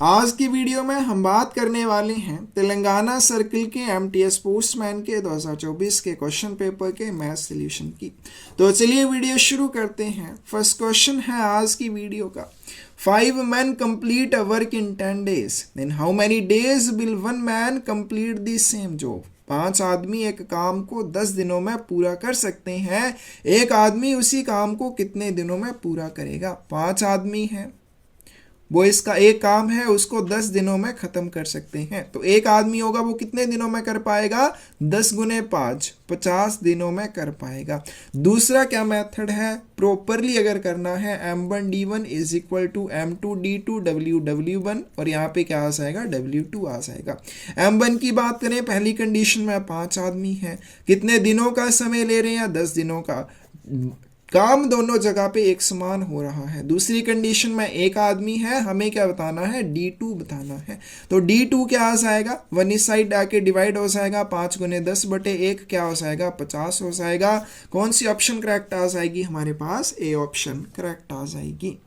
आज की वीडियो में हम बात करने वाले हैं तेलंगाना सर्किल के एमटीएस पोस्टमैन के 2024 के क्वेश्चन पेपर के मैथ सॉल्यूशन की। तो चलिए वीडियो शुरू करते हैं। फर्स्ट क्वेश्चन है आज की वीडियो का, 5 men complete a work in 10 days, then how many days will 1 man complete the same job? 5 आदमी एक काम को 10 दिनों में पूरा कर सकते हैं, एक आदमी उसी काम को कितने दिनों में पूरा करेगा? 5 आदमी हैं, वो इसका एक काम है उसको 10 दिनों में खत्म कर सकते हैं। तो एक आदमी होगा वो कितने दिनों में कर पाएगा? 10 गुने 5, 50 दिनों में कर पाएगा। दूसरा क्या मेथड है, प्रॉपरली अगर करना है m1d1 is equal to m2d2 w1 और यहाँ पे क्या आ जाएगा? w2 आ जाएगा। m1 की बात करें, पहली कंडीशन में 5 आदमी हैं, कितने दिनों का समय ले रहे हैं? 10 दिनों का। काम दोनों जगह पे एक समान हो रहा है। दूसरी कंडीशन में एक आदमी है, हमें क्या बताना है? d2 बताना है। तो d2 क्या आ जाएगा? 1 इस साइड आके डिवाइड हो जाएगा, 5 गुने 10 बटे 1 क्या हो जाएगा? 50 हो जाएगा। कौन सी ऑप्शन करेक्ट आ जाएगी हमारे पास? ए ऑप्शन करेक्ट आ जाएगी।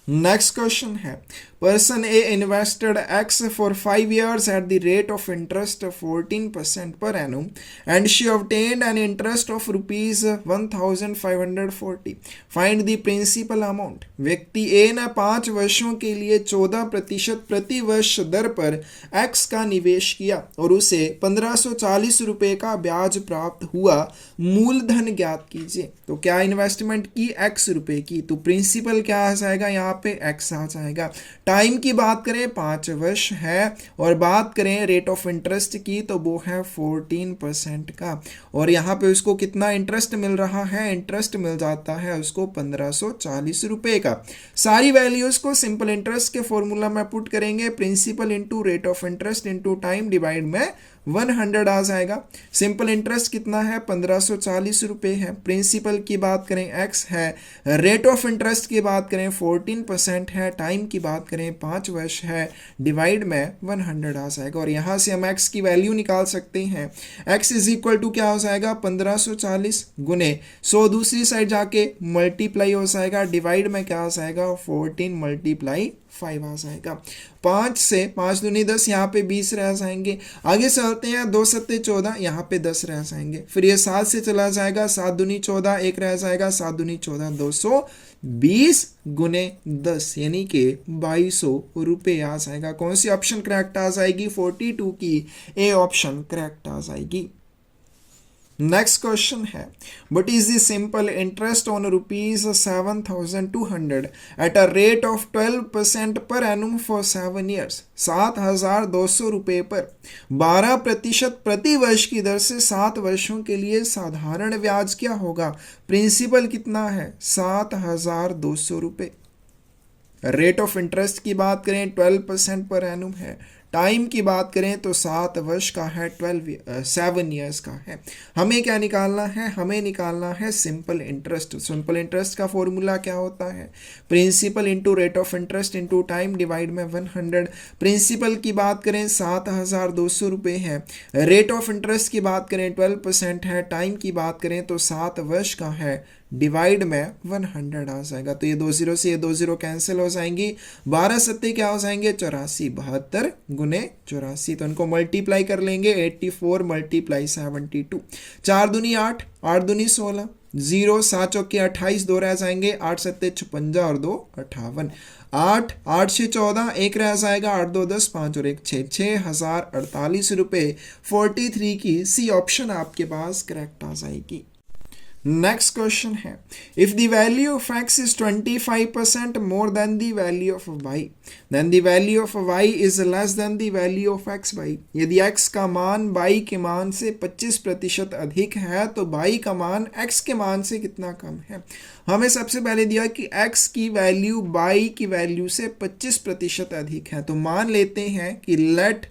नेक्स्ट क्वेश्चन है, person A invested X for 5 years at the rate of interest 14% per annum and she obtained an interest of ₹1540। Find the principal amount. व्यक्ति A ने 5 वर्षों के लिए 14% प्रति वर्ष दर पर एक्स का निवेश किया और उसे 1540 रुपये का ब्याज प्राप्त हुआ। मूलधन ज्ञात कीजिए। तो क्या इन्वेस्टमेंट की? x रुपए की। तो प्रिंसिपल क्या आ जाएगा? यहाँ पे x आ जाएगा। टाइम की बात करें 5 वर्ष है और बात करें रेट ऑफ इंटरेस्ट की तो वो है 14% का और यहाँ पे उसको कितना इंटरेस्ट मिल रहा है? इंटरेस्ट मिल जाता है उसको 1540 रुपये का। सारी वैल्यूज को सिंपल इंटरेस्ट के फॉर्मूला में पुट करेंगे, principal into rate of interest into time divide में 100 आ जाएगा। सिंपल इंटरेस्ट कितना है? 1540 रुपये है। प्रिंसिपल की बात करें x है, रेट ऑफ इंटरेस्ट की बात करें 14% है, टाइम की बात करें 5 वर्ष है, डिवाइड में 100 आ जाएगा और यहाँ से हम x की वैल्यू निकाल सकते हैं। x इज इक्वल टू क्या हो जाएगा? 1540 गुने 100 दूसरी साइड जाके मल्टीप्लाई हो जाएगा, डिवाइड में क्या आ जाएगा? 14 मल्टीप्लाई 5 आ जाएगा। 5 से 5 दूनी 10, यहाँ पे 20 रह जाएंगे। आगे चलते हैं, 2 सत्ते 14, यहाँ पे 10 रह जाएंगे। फिर ये 7 से चला जाएगा, 7 दूनी 14, 1 रह जाएगा, 7 दूनी 14, 220 गुने 10 यानी कि 2200 रुपये आ जाएगा। कौन सी ऑप्शन करेक्ट आ जाएगी? 42 की ए ऑप्शन करेक्ट आ जाएगी। नेक्स्ट क्वेश्चन है, what is the simple interest on ₹7,200 at a rate of 12% per annum for 7 years। 7,200 रुपये पर 12% प्रति वर्ष की दर से 7 वर्षों के लिए साधारण ब्याज क्या होगा? प्रिंसिपल कितना है? 7,200 रुपये। रेट ऑफ इंटरेस्ट की बात करें 12% पर एनम है, टाइम की बात करें तो 7 वर्ष का है, 7 years का है। हमें क्या निकालना है? हमें निकालना है सिंपल इंटरेस्ट। सिंपल इंटरेस्ट का फॉर्मूला क्या होता है? Principal into rate of interest into time divide में 100। प्रिंसिपल की बात करें 7,200 रुपये है, रेट ऑफ इंटरेस्ट की बात करें 12% है, टाइम की बात करें तो 7 वर्ष का है, डिवाइड में 100 आ जाएगा। तो ये 2 0 से ये 2 0 कैंसिल हो जाएंगी। 12 सत्ते क्या हो जाएंगे? 84, 72 गुने 84। तो इनको मल्टीप्लाई कर लेंगे, 84 मल्टीप्लाई 72, 4 दूनी 8, 8 दूनी 16, 0 7 चौके 28, 2 रह जाएंगे, 8 सत्ते 56 और 2 58, 8 8 6 14, 1 रह जाएगा, 8 2 10, 5 और 1 6, 6,048 रुपये 43 की सी ऑप्शन आपके पास करेक्ट आ जाएगी। नेक्स्ट क्वेश्चन है, if the value of x is 25% more than the value of y, then the value of y is less than the value of xy। यदि x का मान y के मान से 25% अधिक है तो y का मान x के मान से कितना कम है? हमें सबसे पहले दिया कि x की वैल्यू y की वैल्यू से 25% अधिक है, तो मान लेते हैं कि let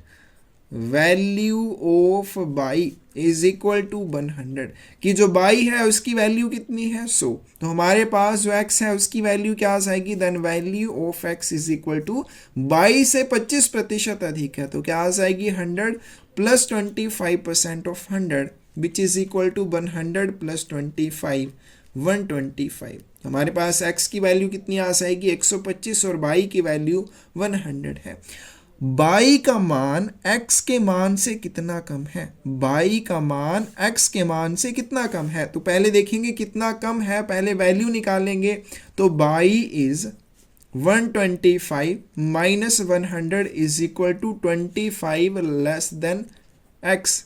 value of y is equal to 100, कि जो y है उसकी वैल्यू कितनी है? 100। तो हमारे पास जो x है उसकी वैल्यू क्या आ जाएगी? Then value of x is equal to y से 25% अधिक है, तो क्या आ जाएगी? 100 plus 25% of 100 which is equal to 100 plus 25, 125। हमारे पास x की वैल्यू कितनी आ जाएगी 125 और y की वैल्यू 100 है। y का मान x के मान से कितना कम है, y का मान x के मान से कितना कम है, तो पहले देखेंगे कितना कम है, पहले वैल्यू निकालेंगे। तो y is 125 minus 100 is equal to 25 less than x।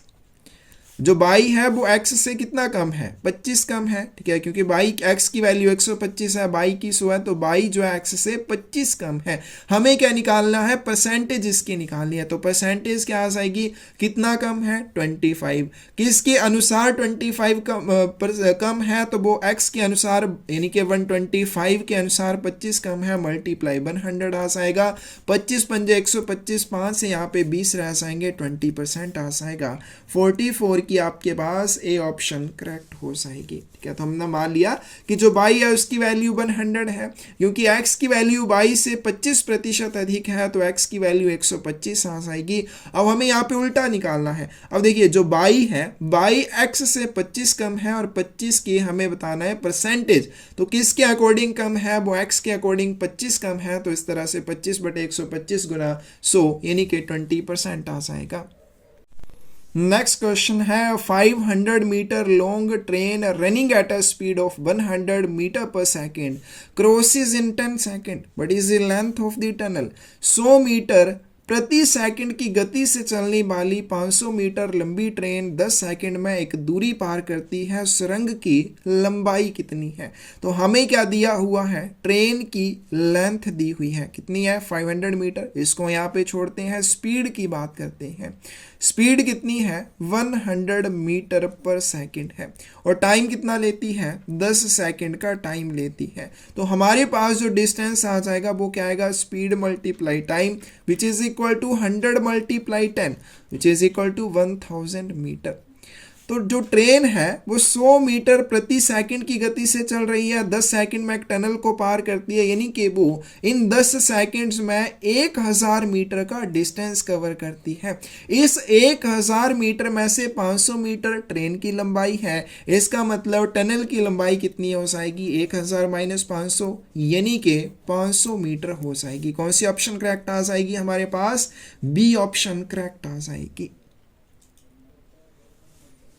जो y है वो x से कितना कम है, 25 कम है, ठीक है, क्योंकि y x की वैल्यू 125 है, y की 100 है, तो y जो है x से 25 कम है। हमें क्या निकालना है, परसेंटेज इसकी निकालनी है। तो परसेंटेज क्या आ जाएगी, कितना कम है 25, किसके अनुसार 25 कम है, तो वो x के अनुसार यानी कि 125 के अनुसार 25 कम है, मल्टीप्लाई 100 आ जाएगा। 25 पंजे 125, 5 से यहाँ पे 20 रह जाएंगे, 20% आ जाएगा। 44 कि आपके पास ए ऑप्शन करेक्ट हो जाएगी, ठीक है। तो हमने मान लिया कि जो y है उसकी वैल्यू 100 है, क्योंकि x की वैल्यू y से 25% अधिक है, तो x की वैल्यू 125 आ जाएगी। अब हमें यहाँ पे उल्टा निकालना है। अब देखिए जो y है, y x से 25 कम है और 25 की हमें बताना है परसेंटेज, तो किसके अकॉर्डिंग कम है, वो x के अकॉर्डिंग 25 कम है। तो इस तरह से 25/125 गुना 100 यानी कि 20% आ जाएगा। नेक्स्ट क्वेश्चन है 500 metre long train running at a speed of 100 metre per second crosses in 10 second but is the length of the tunnel. 100 metre प्रति सेकंड की गति से चलने वाली 500 मीटर लंबी ट्रेन 10 सेकंड में एक दूरी पार करती है। सुरंग की लंबाई कितनी है। तो हमें क्या दिया हुआ है, ट्रेन की लेंथ दी हुई है, कितनी है 500 मीटर। इसको यहाँ पे छोड़ते हैं, स्पीड की बात करते हैं। स्पीड कितनी है 100 मीटर पर सेकंड है और टाइम कितना लेती है 10 सेकंड का टाइम लेती है। तो हमारे पास जो डिस्टेंस आ जाएगा वो क्या आएगा, speed multiply time which is equal to 100 multiply 10 which is equal to 1000 metre. तो जो ट्रेन है वो 100 मीटर प्रति सेकंड की गति से चल रही है, 10 सेकंड में एक टनल को पार करती है, यानी कि वो इन 10 सेकंड्स में 1000 मीटर का डिस्टेंस कवर करती है। इस 1000 मीटर में से 500 मीटर ट्रेन की लंबाई है, इसका मतलब टनल की लंबाई कितनी हो जाएगी 1000 माइनस 500 यानी कि 500 मीटर हो जाएगी। कौन सी ऑप्शन करेक्ट आ जाएगी हमारे पास, बी ऑप्शन करेक्ट आ जाएगी।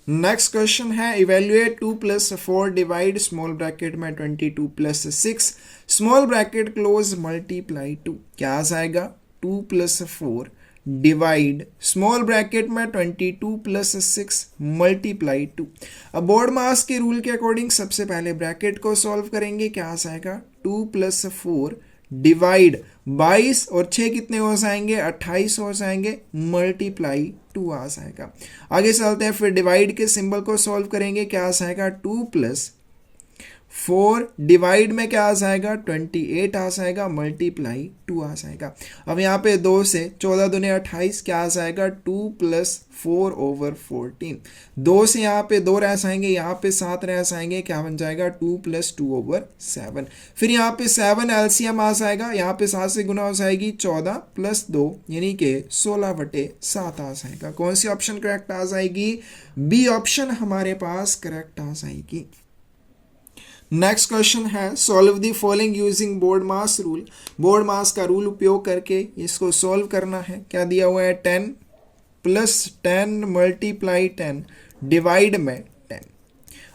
नेक्स्ट क्वेश्चन है इवेल्युएट 2 + 4 डिवाइड स्मॉल ब्रैकेट में 22 + 6 स्मॉल ब्रैकेट क्लोज मल्टीप्लाई 2। क्या आ जाएगा 2 + 4 डिवाइड स्मॉल ब्रैकेट में 22 + 6 मल्टीप्लाई 2। अब बोर्ड मास के रूल के अकॉर्डिंग सबसे पहले ब्रैकेट को सॉल्व करेंगे। क्या आ जाएगा 2 + 4 डिवाइड 22 और 6 कितने हो जाएंगे 28 हो जाएंगे, मल्टीप्लाई 2 आ जाएगा। आगे चलते हैं, फिर डिवाइड के सिंबल को सॉल्व करेंगे। क्या आ जाएगा 2 + 4 डिवाइड में क्या आ जाएगा 28 आ जाएगा, मल्टीप्लाई 2 आ जाएगा। अब यहाँ पे 2 से 14 दूने 28 क्या आ जाएगा 2 + 4/14। 2 से यहाँ पे 2 रह जाएंगे, यहाँ पे 7 रह जाएंगे, क्या बन जाएगा 2 + 2/7। फिर यहाँ पे 7 एलसीएम आ जाएगा, यहाँ पे 7 से गुना हो जाएगी 14 + 2 यानी कि 16/7 आ जाएगा। कौन सी ऑप्शन करेक्ट आ जाएगी, बी ऑप्शन हमारे पास करेक्ट आ जाएगी। नेक्स्ट क्वेश्चन है solve the following using BODMAS rule. BODMAS का रूल उपयोग करके इसको सॉल्व करना है। क्या दिया हुआ है 10 + 10 मल्टीप्लाई 10 डिवाइड में 10।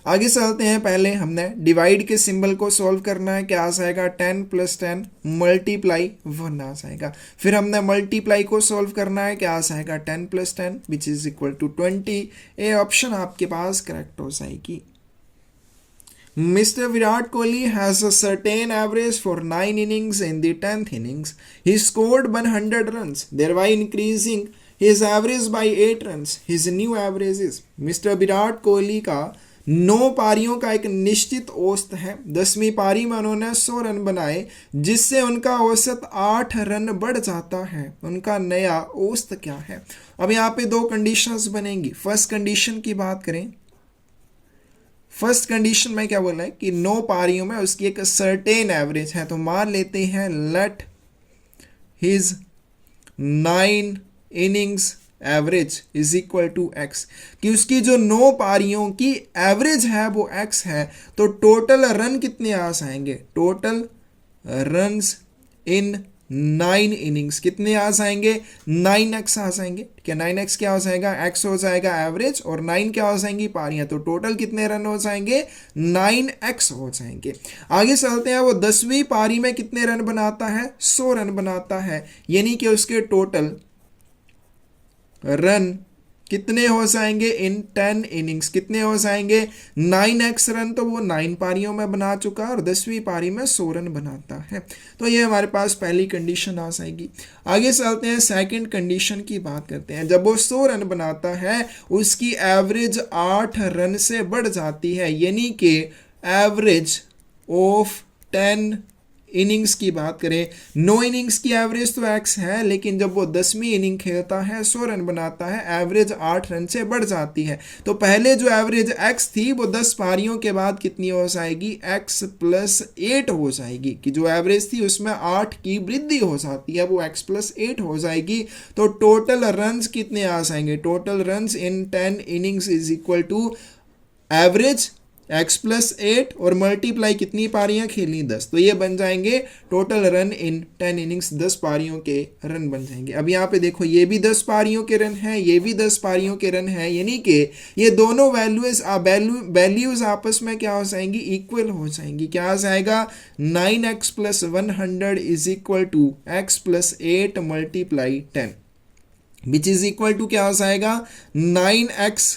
आगे चलते हैं, पहले हमने डिवाइड के सिंबल को सॉल्व करना है। क्या आ जाएगा 10 + 10 मल्टीप्लाई 1 आ जाएगा। फिर हमने मल्टीप्लाई को सॉल्व करना है। क्या आ जाएगा 10 + 10 which is equal to 20। A option आपके पास करेक्ट हो जाएगी। Mr. Virat Kohli has a certain average for 9 innings. In the 10th innings, he scored 100 runs, thereby increasing his average by 8 runs. His new average is Mr. Virat Kohli का 9 पारियों का एक निश्चित औसत है। 10वीं पारी में उन्होंने 100 रन बनाए, जिससे उनका औसत 8 रन बढ़ जाता है। उनका नया औसत क्या है। अब यहाँ पे 2 कंडीशंस बनेंगी। फर्स्ट कंडीशन की बात करें, फर्स्ट कंडीशन में क्या बोला है कि 9 पारियों में उसकी एक सर्टेन एवरेज है। तो मान लेते हैं let his 9 innings average is equal to X, कि उसकी जो 9 पारियों की एवरेज है वो एक्स है, तो टोटल रन कितने आ जाएंगे, टोटल रन्स इन 9 इनिंग्स कितने आ जाएंगे, 9x आ जाएंगे। ठीक है, 9x क्या हो जाएगा, x हो जाएगा एवरेज, और 9 क्या हो जाएंगी, पारियां, तो टोटल कितने रन हो जाएंगे, 9x हो जाएंगे। आगे चलते हैं, वो 10वीं पारी में कितने रन बनाता है, 100 रन बनाता है, यानी कि उसके टोटल रन कितने हो जाएंगे इन 10 इनिंग्स, कितने हो जाएंगे, 9x रन तो वो 9 पारियों में बना चुका है, और 10वीं पारी में 100 रन बनाता है। तो ये हमारे पास पहली कंडीशन आ जाएगी। आगे चलते हैं, सेकंड कंडीशन की बात करते हैं। जब वो 100 रन बनाता है, उसकी एवरेज 8 रन से बढ़ जाती है, यानी कि एवरेज ऑफ 10 इनिंग्स की बात करें, 9 इनिंग्स की एवरेज तो x है, लेकिन जब वो 10वीं इनिंग खेलता है, 100 रन बनाता है, एवरेज 8 रन से बढ़ जाती है। तो पहले जो एवरेज x थी वो 10 पारियों के बाद कितनी हो जाएगी, x प्लस 8 हो जाएगी, कि जो एवरेज थी उसमें 8 की वृद्धि हो जाती है, वो x प्लस 8 हो जाएगी। तो टोटल रन्स कितने आ जाएंगे, total runs in 10 innings is equal to average x plus 8 और मल्टीप्लाई कितनी पारियां खेलनी, 10, तो ये बन जाएंगे टोटल रन इन 10 इनिंग्स, 10 पारियों के रन बन जाएंगे। अब यहाँ पे देखो, ये भी 10 पारियों के रन है, ये भी 10 पारियों के रन है, यानी कि ये दोनों वैल्यूज आपस में क्या हो जाएंगी, इक्वल हो जाएंगी। क्या आ जाएगा, 9x plus 100 is equal to x plus 8 multiply 10, which is equal to क्या हो जाएगा, 9x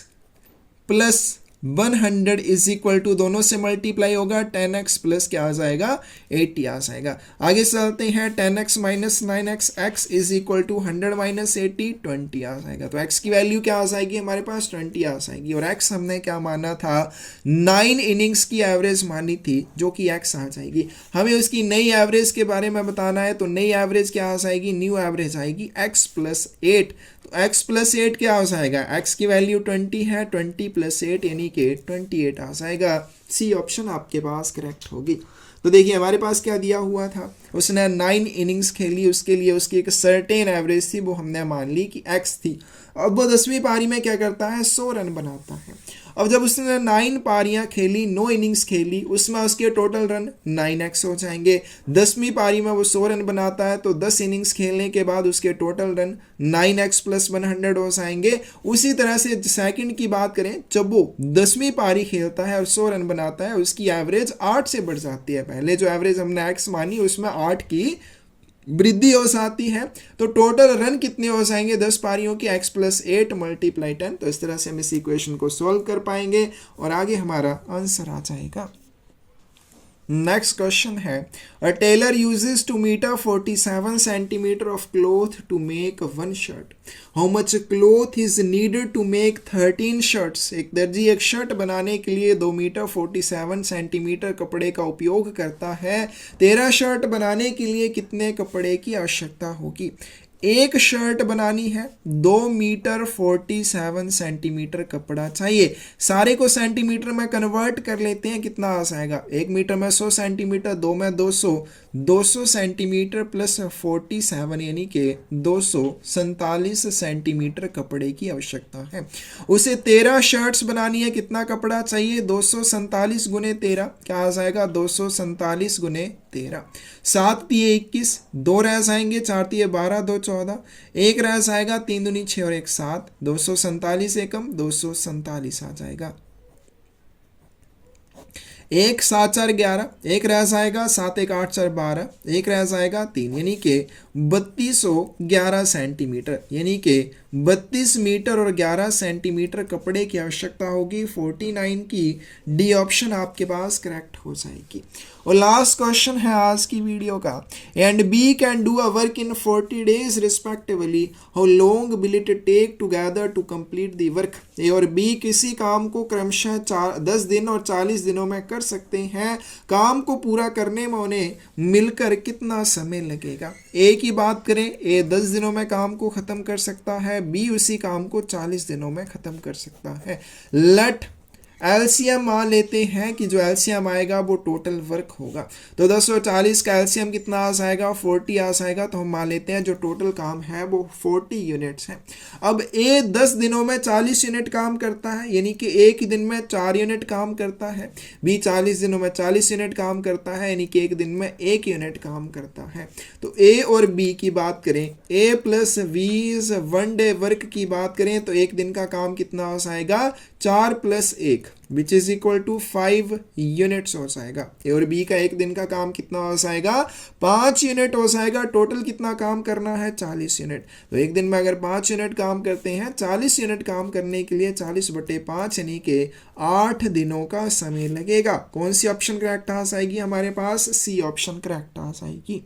plus 100 is equal to, दोनों से मल्टीप्लाई होगा, 10x प्लस क्या आ जाएगा, 80 आ जाएगा। आगे चलते हैं, 10x minus 9x, x is equal to 100 minus 80, 20 आ जाएगा। तो x की वैल्यू क्या आ जाएगी हमारे पास, 20 आ जाएगी, और x हमने क्या माना था, 9 इनिंग्स की एवरेज मानी थी, जो कि x आ जाएगी। हमें उसकी नई एवरेज के बारे में बताना है, तो नई एवरेज क्या आ जाएगी, न्यू एवरेज आएगी x प्लस 8। तो x प्लस 8 क्या हो जाएगा, x की वैल्यू 20 है, 20 प्लस 8 यानी कि 28 आ जाएगा। सी ऑप्शन आपके पास करेक्ट होगी। तो देखिए हमारे पास क्या दिया हुआ था, उसने 9 इनिंग्स खेली, उसके लिए उसकी एक सर्टेन एवरेज थी, वो हमने मान ली कि x थी। अब वो 10वीं पारी में क्या करता है, 100 रन बनाता है। अब जब उसने 9 पारियां खेली, 9 इनिंग्स खेली, उसमें उसके टोटल रन 9x हो जाएंगे। 10वीं पारी में वो 100 रन बनाता है, तो 10 इनिंग्स खेलने के बाद उसके टोटल रन 9x प्लस 100 हो जाएंगे। उसी तरह से सेकंड की बात करें, जब वो 10वीं पारी खेलता है और 100 रन बनाता है, उसकी एवरेज 8 से बढ़ जाती है। पहले जो एवरेज हमने x मानी उसमें 8 की वृद्धि हो जाती है, तो टोटल रन कितने हो जाएंगे 10 पारियों की, x प्लस 8 मल्टीप्लाई 10। तो इस तरह से हम इस इक्वेशन को सॉल्व कर पाएंगे और आगे हमारा आंसर आ जाएगा। नेक्स्ट क्वेश्चन है, a tailor uses two metre 47 centimetre of cloth to make 1 shirt. How much cloth is needed to make 13 shirts. एक दर्जी एक शर्ट बनाने के लिए 2 मीटर 47 सेंटीमीटर कपड़े का उपयोग करता है। 13 शर्ट बनाने के लिए कितने कपड़े की आवश्यकता होगी। एक शर्ट बनानी है, 2 मीटर 47 सेंटीमीटर कपड़ा चाहिए। सारे को सेंटीमीटर में कन्वर्ट कर लेते हैं, कितना आ जाएगा, 1 मीटर में 100 सेंटीमीटर, 2 में 200 सेंटीमीटर प्लस 47 यानी कि 247 सेंटीमीटर कपड़े की आवश्यकता है। उसे 13 शर्ट्स बनानी है, कितना कपड़ा चाहिए, 247 गुने 13, क्या आ जाएगा 247 गुने 13। 7 तिये 21, 2 रह जाएंगे, 4 तिये 12, 2 14, 1 रह जाएगा, 3 दूनी 6 और 1 7, 247 एकम 247 आ जाएगा। 1 7 4 11, 1 रह जाएगा, 7 1 8 4 12, 1 रह जाएगा 3, यानी कि 3211 सेंटीमीटर, यानी कि 32 मीटर और 11 सेंटीमीटर कपड़े की आवश्यकता होगी। 49 की डी ऑप्शन आपके पास करेक्ट हो जाएगी। और लास्ट क्वेश्चन है आज की वीडियो का, and B can do a work in 40 days respectively, how long will it take together to complete the work. A और बी किसी काम को क्रमशः 10 दिन और 40 दिनों में कर सकते हैं। काम को पूरा करने में उन्हें मिलकर कितना समय लगेगा। ए की बात करें, ए 10 दिनों में काम को ख़त्म कर सकता है, बी उसी काम को 40 दिनों में ख़त्म कर सकता है। लेट एलसीएम मान लेते हैं कि जो एलसीएम आएगा वो टोटल वर्क होगा। तो 10 और 40 का एलसीएम कितना आ जाएगा, 40 आ जाएगा। तो हम मान लेते हैं जो टोटल काम है वो 40 यूनिट्स है। अब ए 10 दिनों में 40 यूनिट काम करता है, यानी कि एक दिन में 4 यूनिट काम करता है। बी 40 दिनों में 40 यूनिट काम करता है, यानी कि एक दिन में 1 यूनिट काम करता है। तो ए और बी की बात करें, A plus B is 1 day work की बात करें तो एक दिन का काम कितना हो जाएगा, 4 + 1 which is equal to 5 units हो जाएगा। ए और बी का एक दिन का काम कितना हो जाएगा, 5 यूनिट हो जाएगा। टोटल कितना काम करना है, 40 यूनिट। तो एक दिन में अगर 5 यूनिट काम करते हैं, 40 यूनिट काम करने के लिए 40/5 यानी कि 8 दिनों का समय लगेगा। कौन सी ऑप्शन करेक्ट आ जाएगी हमारे पास, सी ऑप्शन करेक्ट आ जाएगी।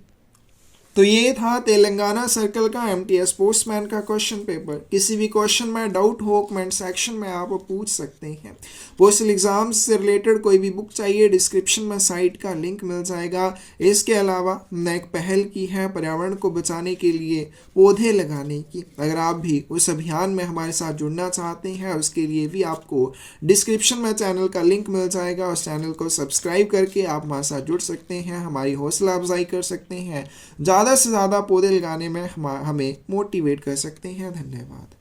तो ये था तेलंगाना सर्कल का एमटीएस पोस्टमैन का क्वेश्चन पेपर। किसी भी क्वेश्चन में डाउट हो कमेंट सेक्शन में आप पूछ सकते हैं। पोस्टल एग्जाम्स से रिलेटेड कोई भी बुक चाहिए, डिस्क्रिप्शन में साइट का लिंक मिल जाएगा। इसके अलावा मैंने एक पहल की है पर्यावरण को बचाने के लिए पौधे लगाने की। अगर आप भी उस अभियान में हमारे साथ जुड़ना चाहते हैं, उसके लिए भी आपको डिस्क्रिप्शन में चैनल का लिंक मिल जाएगा। उस चैनल को सब्सक्राइब करके आप हमारे साथ जुड़ सकते हैं, हमारी हौसला अफजाई कर सकते हैं, ज़्यादा से ज़्यादा पौधे लगाने में हमें मोटिवेट कर सकते हैं। धन्यवाद।